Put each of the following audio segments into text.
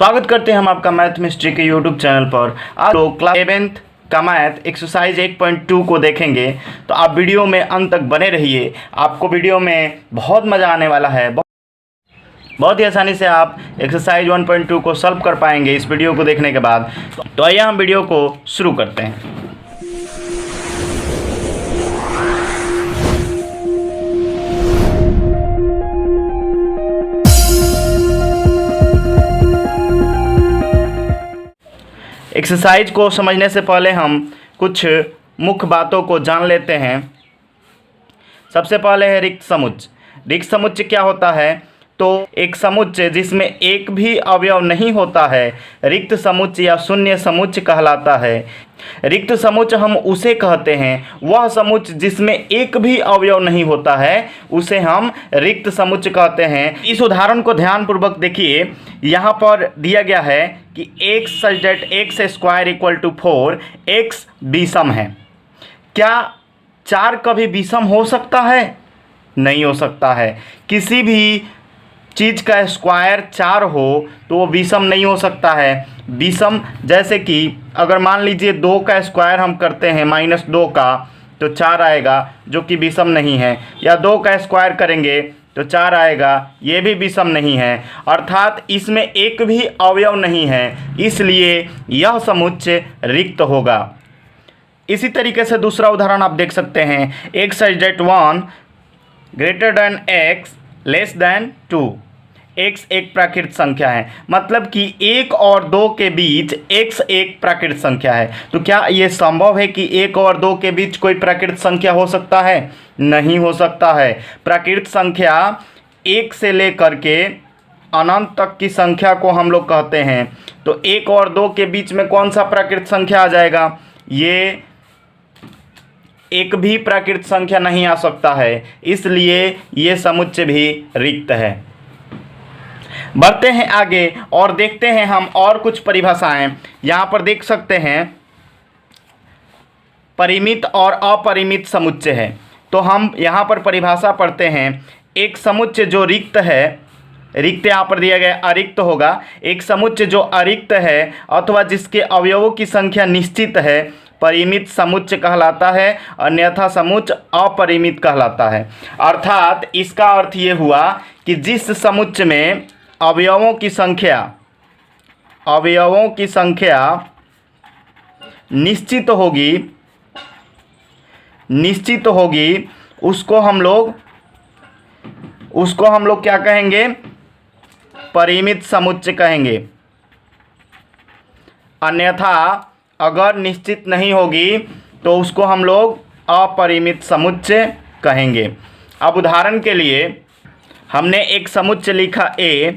स्वागत करते हैं हम आपका मैथ मिस्ट्री के यूट्यूब चैनल पर। आप लोग क्लास 11th का मैथ एक्सरसाइज 8.2 को देखेंगे, तो आप वीडियो में अंत तक बने रहिए। आपको वीडियो में बहुत मज़ा आने वाला है। बहुत ही आसानी से आप एक्सरसाइज 1.2 को सॉल्व कर पाएंगे इस वीडियो को देखने के बाद। तो आइए हम वीडियो को शुरू करते हैं। एक्सरसाइज को समझने से पहले हम कुछ मुख्य बातों को जान लेते हैं। सबसे पहले है रिक्त समुच्चय। रिक्त समुच्चय क्या होता है? तो एक समुच्चय जिसमें एक भी अवयव नहीं होता है रिक्त समुच्चय या शून्य समुच्चय कहलाता है। रिक्त समुच्चय हम उसे कहते हैं, वह समुच्चय जिसमें एक भी अवयव नहीं होता है उसे हम रिक्त समुच्चय कहते हैं। इस उदाहरण को ध्यानपूर्वक देखिए। यहाँ पर दिया गया है कि x such that x square equal to 4, x विषम है। क्या 4 कभी विषम हो सकता है? नहीं हो सकता है। किसी भी चीज़ का स्क्वायर 4 हो तो वो विषम नहीं हो सकता है। विषम जैसे कि अगर मान लीजिए 2 का स्क्वायर हम करते हैं -2 का तो 4 आएगा, जो कि विषम नहीं है। या 2 का स्क्वायर करेंगे तो 4 आएगा, ये भी विषम नहीं है। अर्थात इसमें एक भी अवयव नहीं है, इसलिए यह समुच्चय रिक्त होगा। इसी तरीके से दूसरा उदाहरण आप देख सकते हैं। x such that 1 greater than x less than 2। x एक प्राकृत संख्या है, मतलब कि 1 और 2 के बीच x एक प्राकृत संख्या है। तो क्या ये संभव है कि 1 और 2 के बीच कोई प्राकृत संख्या हो सकता है? नहीं हो सकता है। प्राकृत संख्या 1 से लेकर के अनंत तक की संख्या को हम लोग कहते हैं। तो 1 और 2 के बीच में कौन सा प्राकृत संख्या आ जाएगा? ये एक भी प्राकृत संख्या नहीं आ सकता है, इसलिए ये समुच्चय भी रिक्त है। बढ़ते हैं आगे और देखते हैं हम और कुछ परिभाषाएं। यहाँ पर देख सकते हैं परिमित और अपरिमित समुच्चय है। तो हम यहाँ पर परिभाषा पढ़ते हैं। एक समुच्चय जो रिक्त है, रिक्त यहाँ पर दिया गया अरिक्त होगा। एक समुच्चय जो अरिक्त है अथवा जिसके अवयवों की संख्या निश्चित है परिमित समुच्चय कहलाता है, अन्यथा समुच्चय अपरिमित कहलाता है। अर्थात इसका अर्थ ये हुआ कि जिस समुच्चय में अवयवों की संख्या निश्चित होगी उसको हम लोग क्या कहेंगे? परिमित समुच्चय कहेंगे। अन्यथा अगर निश्चित नहीं होगी तो उसको हम लोग अपरिमित समुच्चय कहेंगे। अब उदाहरण के लिए हमने एक समुच्चय लिखा A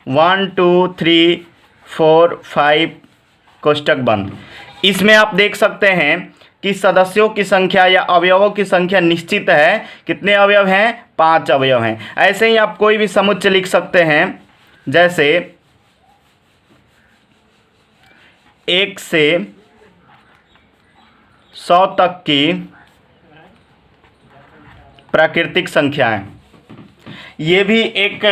1 2 3 4 5 कोष्टक बंद। इसमें आप देख सकते हैं कि सदस्यों की संख्या या अवयवों की संख्या निश्चित है। कितने अवयव हैं? 5 अवयव हैं। ऐसे ही आप कोई भी समुच्चय लिख सकते हैं, जैसे 1 से 100 तक की प्राकृतिक संख्याएं। ये भी एक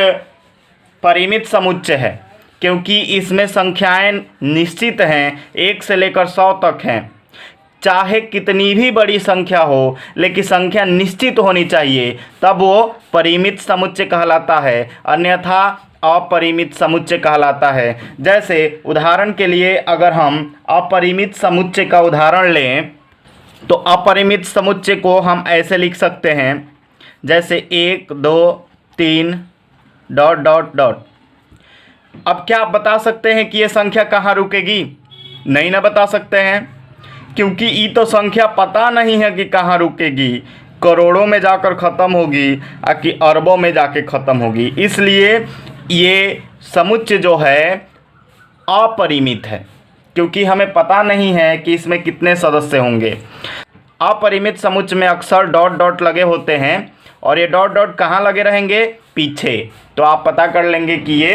परिमित समुच्चय है, क्योंकि इसमें संख्याएं निश्चित हैं, 1 से लेकर 100 तक हैं। चाहे कितनी भी बड़ी संख्या हो, लेकिन संख्या निश्चित होनी चाहिए, तब वो परिमित समुच्चय कहलाता है, अन्यथा अपरिमित समुच्चय कहलाता है। जैसे उदाहरण के लिए अगर हम अपरिमित समुच्चय का उदाहरण लें तो अपरिमित समुच्चय को हम ऐसे लिख सकते हैं, जैसे 1 2 3 ... अब क्या आप बता सकते हैं कि ये संख्या कहाँ रुकेगी? नहीं ना बता सकते हैं, क्योंकि ये तो संख्या पता नहीं है कि कहाँ रुकेगी। करोड़ों में जाकर ख़त्म होगी कि अरबों में जाके ख़त्म होगी। इसलिए ये समुच्चय जो है अपरिमित है, क्योंकि हमें पता नहीं है कि इसमें कितने सदस्य होंगे। अपरिमित समुच्चय में अक्सर ... लगे होते हैं, और ये ... कहाँ लगे रहेंगे? पीछे। तो आप पता कर लेंगे कि ये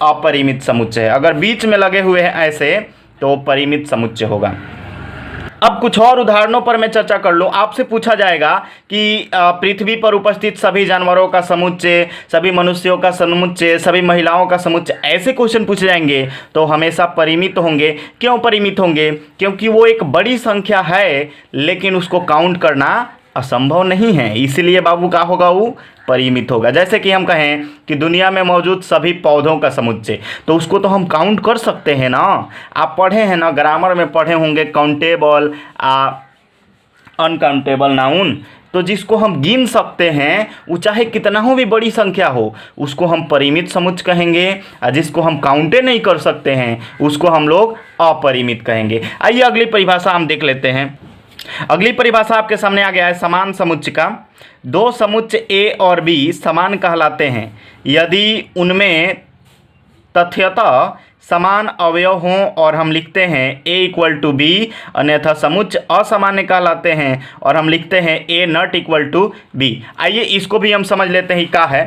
अपरिमित समुच्चय है। अगर बीच में लगे हुए हैं ऐसे तो परिमित समुच्चय होगा। अब कुछ और उदाहरणों पर मैं चर्चा कर लूँ। आपसे पूछा जाएगा कि पृथ्वी पर उपस्थित सभी जानवरों का समुच्चय, सभी मनुष्यों का समुच्चय, सभी महिलाओं का समुच्चय, ऐसे क्वेश्चन पूछे जाएंगे तो हमेशा परिमित होंगे। क्यों परिमित होंगे? क्योंकि वो एक बड़ी संख्या है लेकिन उसको काउंट करना असंभव नहीं है, इसलिए बाबू क्या होगा, वो परिमित होगा। जैसे कि हम कहें कि दुनिया में मौजूद सभी पौधों का समुच्चय, तो उसको तो हम काउंट कर सकते हैं ना। आप पढ़े हैं ना, ग्रामर में पढ़े होंगे काउंटेबल अनकाउंटेबल नाउन, तो जिसको हम गिन सकते हैं वो चाहे कितना हो भी बड़ी संख्या हो उसको हम परिमित समुच्चय कहेंगे, और जिसको हम काउंटे नहीं कर सकते हैं उसको हम लोग अपरिमित कहेंगे। आइए अगली परिभाषा हम देख लेते हैं। अगली परिभाषा आपके सामने आ गया है समान समुच्चय का। दो समुच्चय ए और बी समान कहलाते हैं यदि उनमें तथ्यतः समान अवयव हों और हम लिखते हैं a इक्वल टू बी, अन्यथा समुच्चय असामान्य कहलाते हैं और हम लिखते हैं a not equal to b. आइए इसको भी हम समझ लेते हैं क्या है।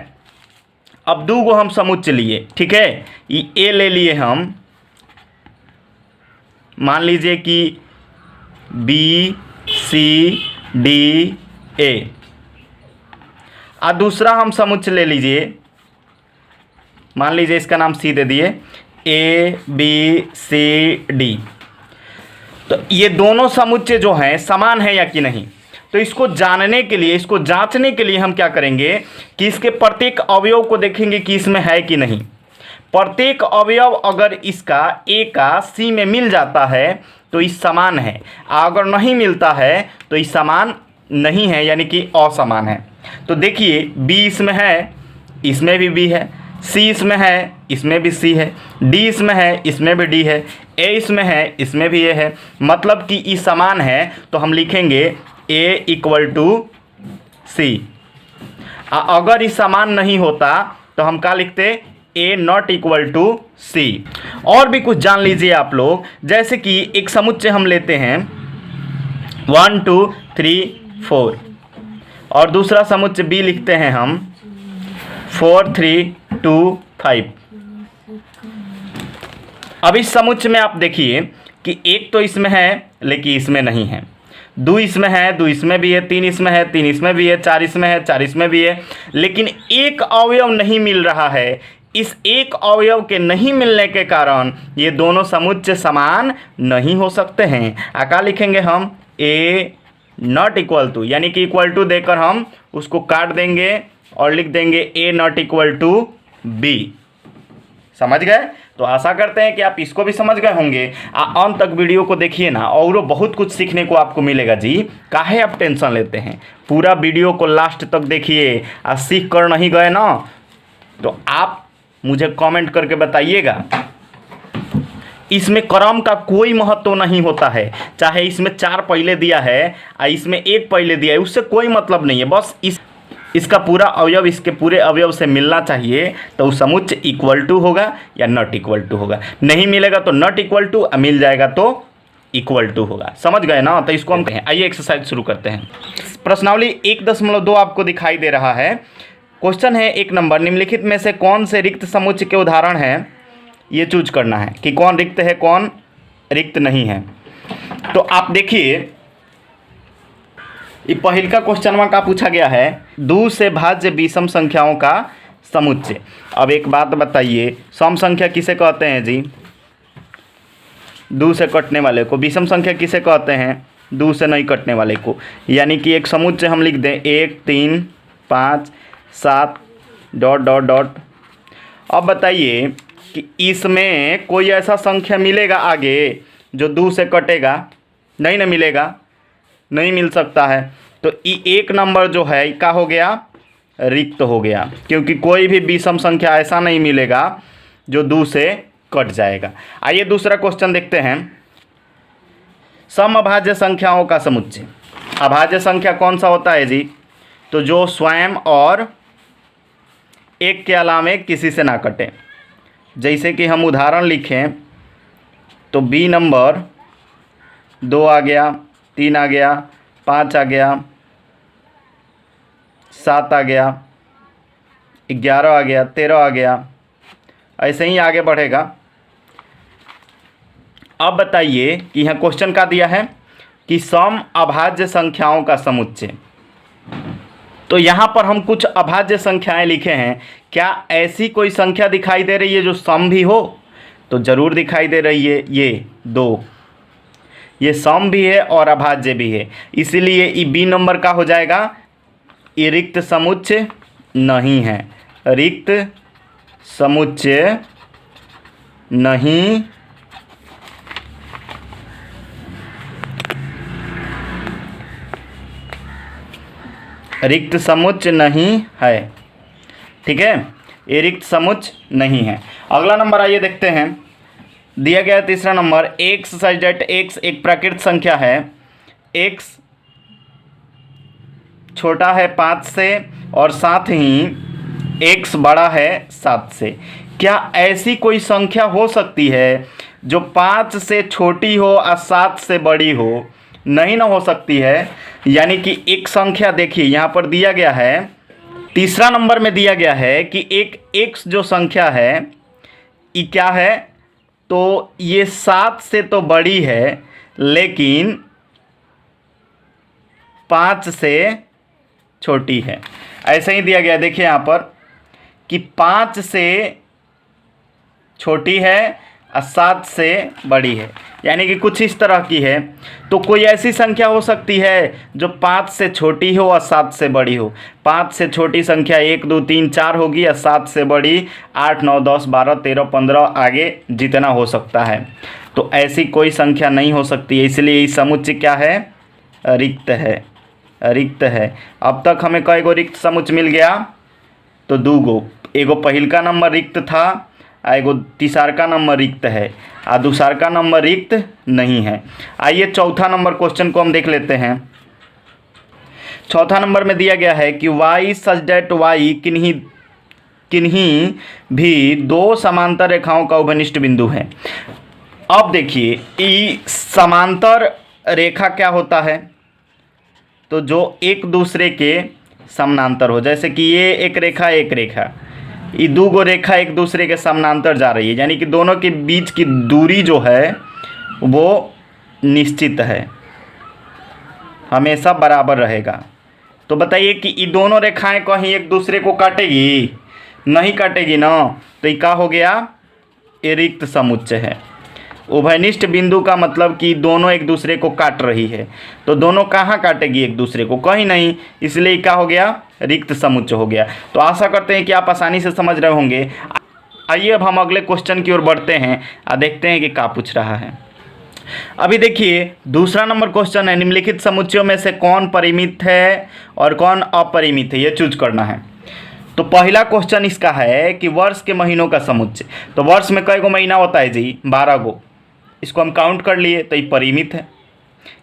अब दो गो हम समुच्चय लिए, ठीक है, ये a ले लिए हम, मान लीजिए कि बी सी डी ए, और दूसरा हम समुच्चय ले लीजिए, मान लीजिए इसका नाम सी दे दिए, ए बी सी डी। तो ये दोनों समुच्चय जो हैं समान है या कि नहीं, तो इसको जानने के लिए, इसको जांचने के लिए हम क्या करेंगे कि इसके प्रत्येक अवयव को देखेंगे कि इसमें है कि नहीं। प्रत्येक अवयव अगर इसका ए का सी में मिल जाता है तो इस समान है, अगर नहीं मिलता है तो इस समान नहीं है, यानी कि असमान है। तो देखिए बी इसमें है, इसमें भी बी है, सी इसमें है, इसमें भी सी है, डी इसमें है, इसमें भी डी है, ए इसमें है, इसमें भी ए है, मतलब कि ई समान है। तो हम लिखेंगे ए इक्वल टू सी। अगर ई समान नहीं होता तो हम क्या लिखते, ए नॉट इक्वल टू सी। और भी कुछ जान लीजिए आप लोग, जैसे कि एक समुच्चय हम लेते हैं 1 2 3 4 और दूसरा समुच्चय बी लिखते हैं हम 4 3 2 5। अब इस समुच्चय में आप देखिए कि एक तो इसमें है लेकिन इसमें नहीं है, दो इसमें है, दो इसमें भी है, तीन इसमें है, तीन इसमें भी है, चार इसमें है, चार इसमें भी है, लेकिन एक अवयव नहीं मिल रहा है। इस एक अवयव के नहीं मिलने के कारण ये दोनों समुच्चय समान नहीं हो सकते हैं। क्या लिखेंगे हम, ए नॉट इक्वल टू, यानी कि इक्वल टू देकर हम उसको काट देंगे और लिख देंगे ए नॉट इक्वल टू बी। समझ गए? तो आशा करते हैं कि आप इसको भी समझ गए होंगे। अंत तक वीडियो को देखिए ना, और बहुत कुछ सीखने को आपको मिलेगा जी। काहे आप टेंशन लेते हैं, पूरा वीडियो को लास्ट तक देखिए। और सीख कर नहीं गए ना तो आप मुझे कमेंट करके बताइएगा। इसमें क्रम का कोई महत्व नहीं होता है, चाहे इसमें 4 पहले दिया है और इसमें 1 पहले दिया है, उससे कोई मतलब नहीं है। बस इसका पूरा अवयव इसके पूरे अवयव से मिलना चाहिए, तो समुच्चय इक्वल टू होगा या नॉट इक्वल टू होगा। नहीं मिलेगा तो नॉट इक्वल टू, मिल जाएगा तो इक्वल टू होगा। समझ गए ना? तो इसको हम कहें। आइए एक्सरसाइज शुरू करते हैं। प्रश्नावली 1.2 आपको दिखाई दे रहा है। क्वेश्चन है 1 नंबर, निम्नलिखित में से कौन से रिक्त समुच्चय के उदाहरण हैं, ये चूज करना है कि कौन रिक्त है कौन रिक्त नहीं है। तो आप देखिए ये पहल का क्वेश्चन में क्या पूछा गया है, 2 से भाज्य विषम संख्याओं का समुच्चय। अब एक बात बताइए, सम संख्या किसे कहते हैं जी? 2 से कटने वाले को। विषम संख्या किसे कहते हैं? 2 से नहीं कटने वाले को। यानी कि एक समुच्चय हम लिख दें 1 3 5 7 ... अब बताइए कि इसमें कोई ऐसा संख्या मिलेगा आगे जो 2 से कटेगा? नहीं ना मिलेगा, नहीं मिल सकता है। तो ये 1 नंबर जो है क्या हो गया, रिक्त हो गया, क्योंकि कोई भी विषम संख्या ऐसा नहीं मिलेगा जो 2 से कट जाएगा। आइए दूसरा क्वेश्चन देखते हैं। समअभाज्य संख्याओं का समुच्चय। अभाज्य संख्या कौन सा होता है जी? तो जो स्वयं और एक के अलावे किसी से ना कटे। जैसे कि हम उदाहरण लिखें तो बी नंबर 2 आ गया, 3 आ गया, 5 आ गया, 7 आ गया, 11 आ गया, 13 आ गया, ऐसे ही आगे बढ़ेगा। अब बताइए कि यहाँ क्वेश्चन क्या दिया है कि सम अभाज्य संख्याओं का समुच्चय। तो यहाँ पर हम कुछ अभाज्य संख्याएं लिखे हैं। क्या ऐसी कोई संख्या दिखाई दे रही है जो सम भी हो? तो ज़रूर दिखाई दे रही है। ये दो, ये सम भी है और अभाज्य भी है, इसीलिए ये बी नंबर का हो जाएगा। ये रिक्त समुच्चय नहीं है, रिक्त समुच्चय नहीं रिक्त समुच्चय नहीं है। ठीक है, ये रिक्त समुच्चय नहीं है। अगला नंबर आइए देखते हैं। दिया गया है तीसरा number, x such that x एक प्राकृत संख्या है, x छोटा है 5 से और साथ ही x बड़ा है 7 से। क्या ऐसी कोई संख्या हो सकती है जो 5 से छोटी हो और 7 से बड़ी हो? नहीं ना हो सकती है। यानी कि एक संख्या देखिए यहाँ पर दिया गया है, तीसरा नंबर में दिया गया है कि एक x जो संख्या है ये क्या है, तो ये 7 से तो बड़ी है लेकिन 5 से छोटी है। ऐसे ही दिया गया, देखिए यहाँ पर कि 5 से छोटी है और 7 से बड़ी है, यानी कि कुछ इस तरह की है। तो कोई ऐसी संख्या हो सकती है जो 5 से छोटी हो और 7 से बड़ी हो। 5 से छोटी संख्या 1 2 3 4 होगी और 7 से बड़ी 8 9 10 12 13 15 आगे जितना हो सकता है। तो ऐसी कोई संख्या नहीं हो सकती है, इसलिए ये समुच्चय क्या है? रिक्त है, रिक्त है। अब तक हमें कई गो रिक्त समुच्चय मिल गया? तो 2 गो। एगो पहिलका नंबर रिक्त था, एगो तीसरका नंबर रिक्त है, और दूसरका नंबर रिक्त नहीं है। आइए चौथा नंबर क्वेश्चन को हम देख लेते हैं। चौथा नंबर में दिया गया है कि y सच दैट y किन्हीं भी 2 समांतर रेखाओं का उभयनिष्ठ बिंदु है। अब देखिए ये समांतर रेखा क्या होता है? तो जो एक दूसरे के समानांतर हो, जैसे कि ये एक रेखा एक रेखा, ये 2 गो रेखा एक दूसरे के समानांतर जा रही है, यानी कि दोनों के बीच की दूरी जो है वो निश्चित है, हमेशा बराबर रहेगा। तो बताइए कि ये दोनों रेखाएं कहीं एक दूसरे को काटेगी? नहीं काटेगी ना। तो ये क्या हो गया? ये रिक्त समुच्चय है। उभयनिष्ठ बिंदु का मतलब कि दोनों एक दूसरे को काट रही है, तो दोनों कहाँ काटेगी एक दूसरे को? कहीं नहीं, इसलिए क्या हो गया? रिक्त समुच्चय हो गया। तो आशा करते हैं कि आप आसानी से समझ रहे होंगे। आइए अब हम अगले क्वेश्चन की ओर बढ़ते हैं और देखते हैं कि क्या पूछ रहा है। अभी देखिए दूसरा नंबर क्वेश्चन है, निम्नलिखित समुच्चयों में से कौन परिमित है और कौन अपरिमित है, ये चूज करना है। तो पहला क्वेश्चन इसका है कि वर्ष के महीनों का समुच्चय। तो वर्ष में कई गो महीना होता है जी? 12 गो। इसको हम काउंट कर लिए तो ये परिमित है।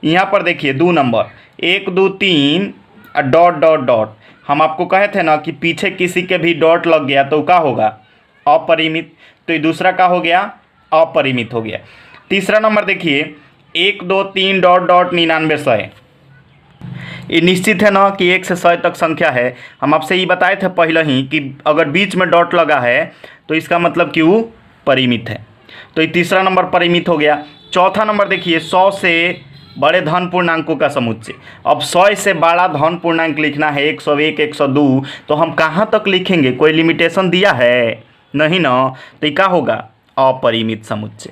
यहाँ पर देखिए 2 नंबर 1 2 3 डॉट डॉट डॉट, हम आपको कहे थे ना कि पीछे किसी के भी डॉट लग गया तो क्या होगा? अपरिमित। तो ये दूसरा का हो गया? अपरिमित हो गया। तीसरा नंबर देखिए 1 2 3 डॉट डॉट 99 100, ये निश्चित है ना कि 1 से 100 तक संख्या है। हम आपसे ये बताए थे पहले ही कि अगर बीच में डॉट लगा है तो इसका मतलब कि वो परिमित है। तो ये तीसरा नंबर परिमित हो गया। चौथा नंबर देखिए 100 से बड़े धन पूर्णांकों का समुच्चय। अब 100 से बड़ा धन पूर्णांक लिखना है 101 102, तो हम कहाँ तक लिखेंगे? कोई लिमिटेशन दिया है? नहीं ना। तो ये क्या होगा? अपरिमित समुच्चय।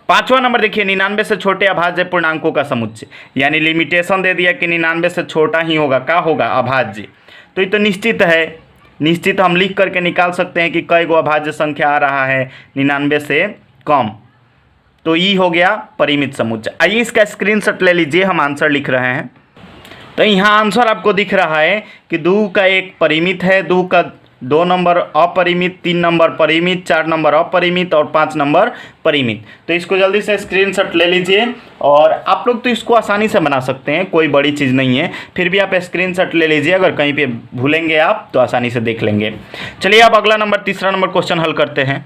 पांचवा नंबर देखिए 99 से छोटे अभाज्य पूर्णांकों का समुच्चय, यानी लिमिटेशन दे दिया कि 99 से छोटा ही होगा। क्या होगा? अभाज्य। तो ये तो निश्चित है, निश्चित हम लिख करके निकाल सकते हैं कि कई गो अभाज्य संख्या आ रहा है 99 से कम। तो ये हो गया परिमित समुच्चय। आइए इसका स्क्रीनशॉट ले लीजिए, हम आंसर लिख रहे हैं। तो यहाँ आंसर आपको दिख रहा है कि 2 का 1 परिमित है, 2 का 2 नंबर अपरिमित, 3 नंबर परिमित, 4 नंबर अपरिमित और 5 नंबर परिमित। तो इसको जल्दी से स्क्रीनशॉट ले लीजिए और आप लोग तो इसको आसानी से बना सकते हैं, कोई बड़ी चीज़ नहीं है। फिर भी आप स्क्रीनशॉट ले लीजिए, अगर कहीं पे भूलेंगे आप तो आसानी से देख लेंगे। चलिए अब अगला नंबर तीसरा नंबर क्वेश्चन हल करते हैं।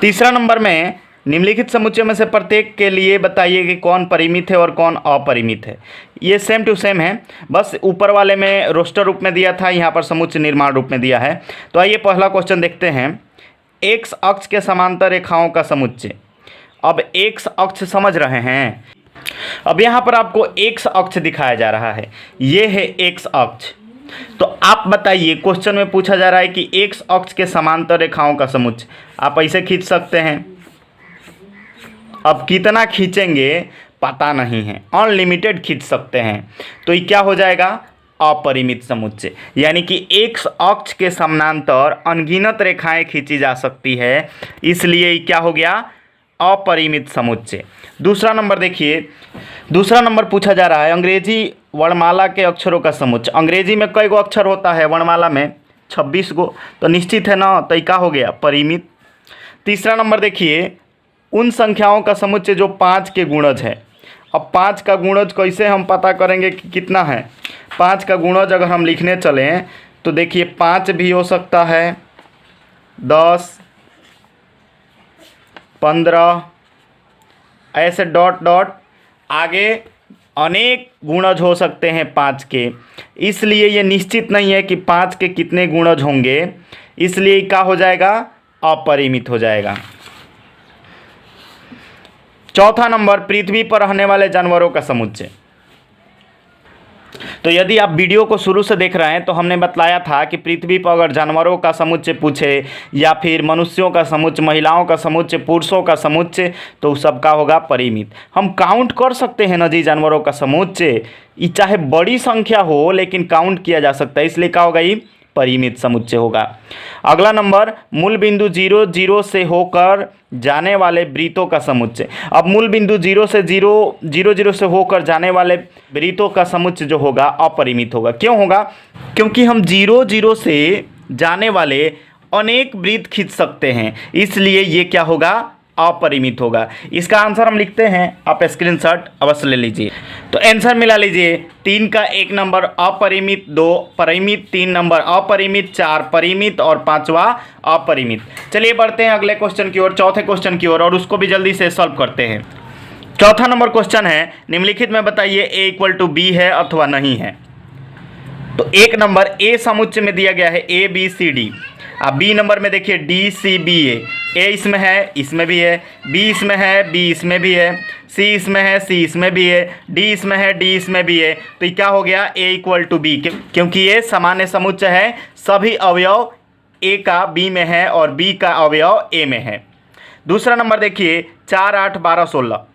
तीसरा नंबर में निम्नलिखित समुच्चय में से प्रत्येक के लिए बताइए कि कौन परिमित है और कौन अपरिमित है। ये सेम टू सेम है, बस ऊपर वाले में रोस्टर रूप में दिया था, यहाँ पर समुच्चय निर्माण रूप में दिया है। तो आइए पहला क्वेश्चन देखते हैं। एक्स अक्ष के समांतर रेखाओं का समुच्चय। अब एक्स अक्ष समझ रहे हैं, अब यहाँ पर आपको एक्स अक्ष दिखाया जा रहा है, ये है एक्स अक्ष। तो आप बताइए, क्वेश्चन में पूछा जा रहा है कि एक्स अक्ष के समांतर रेखाओं का समुच्चय आप ऐसे खींच सकते हैं। अब कितना खींचेंगे पता नहीं है, अनलिमिटेड खींच सकते हैं। तो ये क्या हो जाएगा, अपरिमित समुच्चय। यानी कि एक्स अक्ष के समानांतर अनगिनत रेखाएं खींची जा सकती है, इसलिए ये क्या हो गया, अपरिमित समुच्चय। दूसरा नंबर देखिए, दूसरा नंबर पूछा जा रहा है अंग्रेजी वर्णमाला के अक्षरों का समुच्चय। अंग्रेजी में कई गो अक्षर होता है वर्णमाला में, 26 गो, तो निश्चित है ना, तो ये क्या हो गया, परिमित। तीसरा नंबर देखिए, उन संख्याओं का समुच्चय जो 5 के गुणज है। अब 5 का गुणज कैसे हम पता करेंगे कि कितना है। 5 का गुणज अगर हम लिखने चलें तो देखिए 5 भी हो सकता है, 10, 15, ऐसे डॉट डॉट आगे अनेक गुणज हो सकते हैं 5 के। इसलिए ये निश्चित नहीं है कि 5 के कितने गुणज होंगे, इसलिए क्या हो जाएगा, अपरिमित हो जाएगा। चौथा नंबर, पृथ्वी पर रहने वाले जानवरों का समुच्चय। तो यदि आप वीडियो को शुरू से देख रहे हैं तो हमने बतलाया था कि पृथ्वी पर अगर जानवरों का समुच्चय पूछे या फिर मनुष्यों का समुच्चय, महिलाओं का समुच्चय, पुरुषों का समुच्चय, तो सबका होगा परिमित। हम काउंट कर सकते हैं ना जी जानवरों का समुच्चय, ये चाहे बड़ी संख्या हो लेकिन काउंट किया जा सकता है, इसलिए क्या होगा, ये परिमित समुच्चय होगा। अगला नंबर, मूल बिंदु 0, 0 से होकर जाने वाले वृत्तों का समुच्चय। अब मूल बिंदु 0 से 0 से होकर जाने वाले वृत्तों का समुच्चय जो होगा अपरिमित होगा। क्यों होगा, क्योंकि हम 0, 0 से जाने वाले अनेक वृत्त खींच सकते हैं, इसलिए ये क्या होगा, अपरिमित होगा। इसका आंसर हम लिखते हैं, आप स्क्रीनशॉट अवश्य ले लीजिए। तो आंसर मिला लीजिए, 3 का 1 नंबर अपरिमित, 2 परिमित, 3 नंबर अपरिमित, 4 परिमित और 5वां अपरिमित। चलिए बढ़ते हैं अगले क्वेश्चन की ओर, चौथे क्वेश्चन की ओर, और उसको भी जल्दी से सॉल्व करते हैं। चौथा नंबर क्वेश्चन है, निम्नलिखित में बताइए ए इक्वल टू बी है अथवा नहीं है। तो 1 नंबर ए समुच्चय में दिया गया है ए बी सी डी। अब बी नंबर में देखिए डी सी बी ए इसमें है, इसमें भी है, बी इसमें है, बी इसमें भी है, सी इसमें है, सी इसमें भी है, डी इसमें है, डी इसमें भी है। तो ये क्या हो गया, ए इक्वल टू बी, क्योंकि ये सामान्य समुच्चय है, सभी अवयव ए का बी में है और बी का अवयव ए में है। दूसरा नंबर देखिए 4, 8, 12, 16।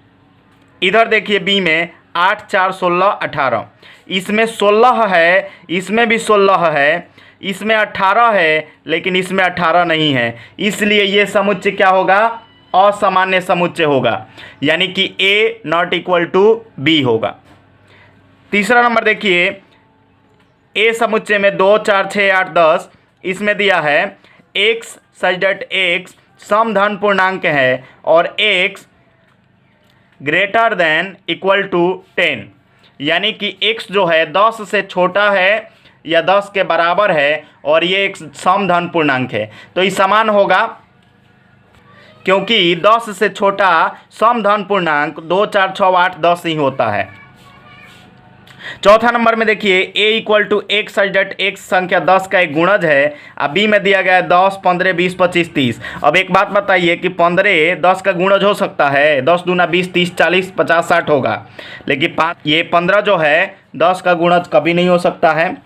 इधर देखिए बी में 8, 4, 16, 18। इसमें 16 है, इसमें भी 16 है, इसमें 18 है, लेकिन इसमें 18 नहीं है, इसलिए ये समुच्चय क्या होगा, असामान्य समुच्चय होगा, यानी कि ए नॉट इक्वल टू बी होगा। तीसरा नंबर देखिए, ए समुच्चय में 2, 4, 6, 8, 10, इसमें दिया है x सच दैट x समधन पूर्णांक है और x greater than equal to 10, यानी कि x जो है 10 से छोटा है या 10 के बराबर है और ये एक समधन पूर्णांक है, तो ये समान होगा, क्योंकि 10 से छोटा समधन पूर्णांक 2, 4, 6, 8, 10 ही होता है। चौथा नंबर में देखिए a equal to x such that x संख्या 10 का एक गुणज है। अब बी में दिया गया है 10, 15, 20, 25, 30। अब एक बात बताइए कि 15 10 का गुणज हो सकता है, 10 दूना 20, 30, 40, 50, 60 होगा, लेकिन ये 15 जो है 10 का गुणज कभी नहीं हो सकता है,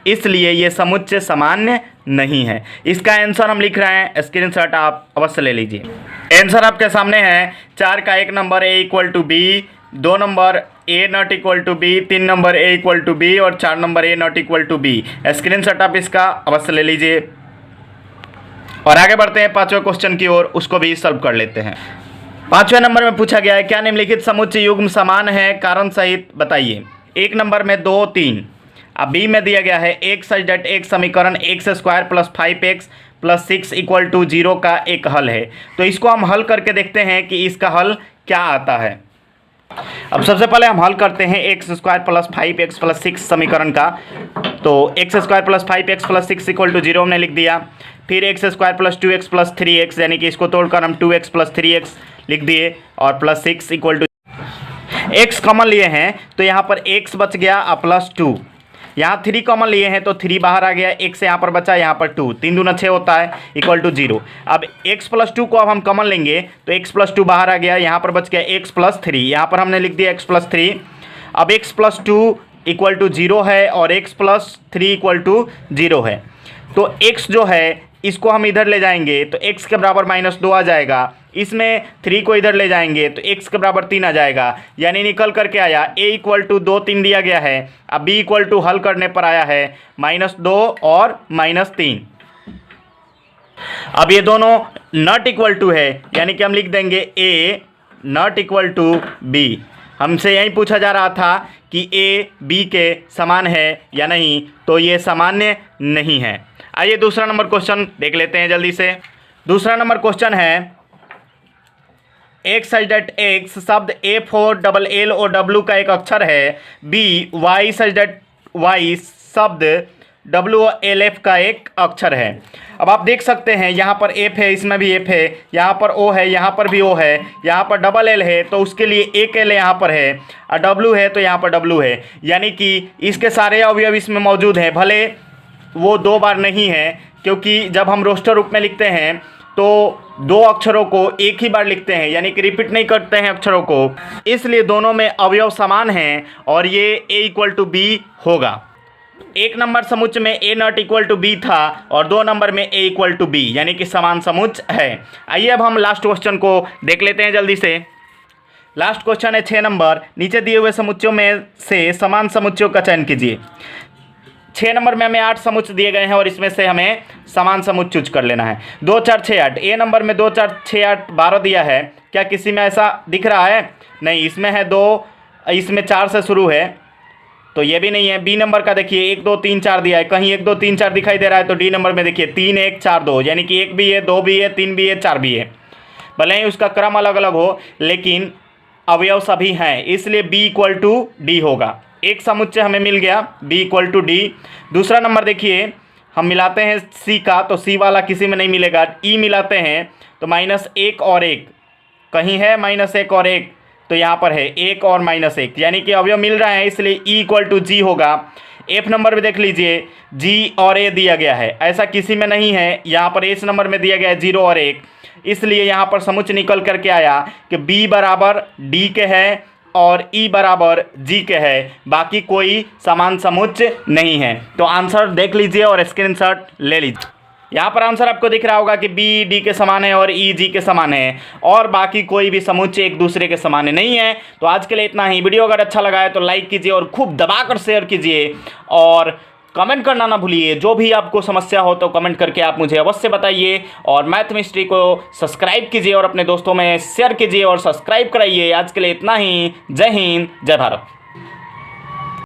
इसलिए ये समुच्चय सामान्य नहीं है। इसका आंसर हम लिख रहे हैं, स्क्रीनशॉट आप अवश्य ले लीजिए। आंसर आपके सामने है, 4 का 1 number a equal to b, 2 number a not equal to b, 3 number a equal to b और 4 number a not equal to b. Screenshot आप इसका अवश्य ले लीजिए और आगे बढ़ते हैं 5वें क्वेश्चन की ओर, उसको भी सॉल्व कर लेते हैं। 5वें नंबर में पूछा गया है, क्या निम्नलिखित समुच्चय युग्म समान है, कारण सहित बताइए। 1 नंबर में 2, 3। अब बी में दिया गया है x सच दैट x समीकरण x square plus 5x plus 6 equal to 0 का एक हल है। तो इसको हम हल करके देखते हैं कि इसका हल क्या आता है। अब सबसे पहले हम हल करते हैं x square plus 5x plus 6 समीकरण का। तो x square plus 5x plus 6 equal to 0 हमने लिख दिया, फिर x square plus 2x plus 3x, यानी कि इसको तोड़कर हम 2x प्लस 3x लिख दिए और plus 6 equal to x common लिए हैं, तो यहाँ पर x बच गया और प्लस 2, यहाँ 3 कॉमन लिए हैं तो 3 बाहर आ गया, x यहाँ पर बचा, यहाँ पर 2, 3 दूना 6 होता है इक्वल टू 0। अब x प्लस 2 को अब हम कॉमन लेंगे तो x प्लस 2 बाहर आ गया, यहाँ पर बच गया x प्लस 3, यहाँ पर हमने लिख दिया x प्लस 3। अब x प्लस 2 इक्वल टू 0 है और x प्लस 3 इक्वल टू 0 है, तो x जो है इसको हम इधर ले जाएंगे तो x के बराबर -2 आ जाएगा, इसमें 3 को इधर ले जाएंगे तो x के बराबर 3 आ जाएगा, यानी निकल करके आया a इक्वल टू 2 3 दिया गया है। अब b इक्वल टू हल करने पर आया है -2 और -3। अब ये दोनों नॉट इक्वल टू है, यानी कि हम लिख देंगे a not equal to b। हमसे यही पूछा जा रहा था कि a b के समान है या नहीं, तो ये सामान्य नहीं है। आइए दूसरा नंबर क्वेश्चन देख लेते हैं जल्दी से। दूसरा नंबर क्वेश्चन है x सच दैट x शब्द FOLLOW का एक अक्षर है, b y such that y शब्द WLF का एक अक्षर है। अब आप देख सकते हैं यहाँ पर F है, इसमें भी F है, यहाँ पर O है, यहाँ पर भी O है, यहाँ पर डबल L है तो उसके लिए एक L यहाँ पर है, और W है तो यहाँ पर W है, यानी कि इसके सारे अवयव इसमें मौजूद हैं। भले वो 2 बार नहीं है, क्योंकि जब हम रोस्टर रूप में लिखते हैं तो 2 अक्षरों को एक ही बार लिखते हैं, यानी कि रिपीट नहीं करते हैं अक्षरों को, इसलिए दोनों में अवयव समान हैं और ये a इक्वल टू b होगा। 1 नंबर समुच्चय में a not equal to b था और 2 नंबर में a इक्वल टू b, यानी कि समान समुच्चय है। आइए अब हम लास्ट क्वेश्चन को देख लेते हैं जल्दी से। लास्ट क्वेश्चन है 6 नंबर, नीचे दिए हुए समुच्चयों में से समान समुच्चयों का चयन कीजिए। 6 नंबर में हमें 8 समुच्चय दिए गए हैं और इसमें से हमें समान समुच्चय चूज कर लेना है। 2 4 6 8, ए नंबर में 2 4 6 8 12 दिया है, क्या किसी में ऐसा दिख रहा है? नहीं, इसमें है 2, इसमें 4 से शुरू है तो ये भी नहीं है। बी नंबर का देखिए 1 2 3 4 दिया है, कहीं 1 2 3 4 दिखाई दे रहा है, तो डी नंबर में देखिए 3 1 4 2, यानी कि 1 भी है, 2 भी है, 3 भी है, 4 भी है। भले ही उसका क्रम अलग अलग हो लेकिन अवयव सभी हैं, इसलिए बी इक्वल टू डी होगा। एक समुच्चय हमें मिल गया b इक्वल टू डी। दूसरा नंबर देखिए हम मिलाते हैं c का, तो c वाला किसी में नहीं मिलेगा। e मिलाते हैं तो -1 और 1, कहीं है -1 और 1, तो यहाँ पर है 1 और -1, यानी कि अवयव मिल रहा है, इसलिए e इक्वल टू जी होगा। f नंबर में देख लीजिए g और a दिया गया है, ऐसा किसी में नहीं है। यहाँ पर s नंबर में दिया गया है 0 और 1, इसलिए यहाँ पर समुच्चय निकल करके आया कि b बराबर d के है और E बराबर G के है, बाकी कोई समान समुच्चय नहीं है। तो आंसर देख लीजिए और स्क्रीनशॉट ले लीजिए। यहाँ पर आंसर आपको दिख रहा होगा कि B D के समान है और E G के समान है, और बाकी कोई भी समुच्चय एक दूसरे के समान नहीं है। तो आज के लिए इतना ही। वीडियो अगर अच्छा लगा है तो लाइक कीजिए और खूब दबाकर शेयर कीजिए, और कमेंट करना ना भूलिए। जो भी आपको समस्या हो तो कमेंट करके आप मुझे अवश्य बताइए, और मैथ मिस्ट्री को सब्सक्राइब कीजिए और अपने दोस्तों में शेयर कीजिए और सब्सक्राइब कराइए। आज के लिए इतना ही। जय हिंद, जय भारत।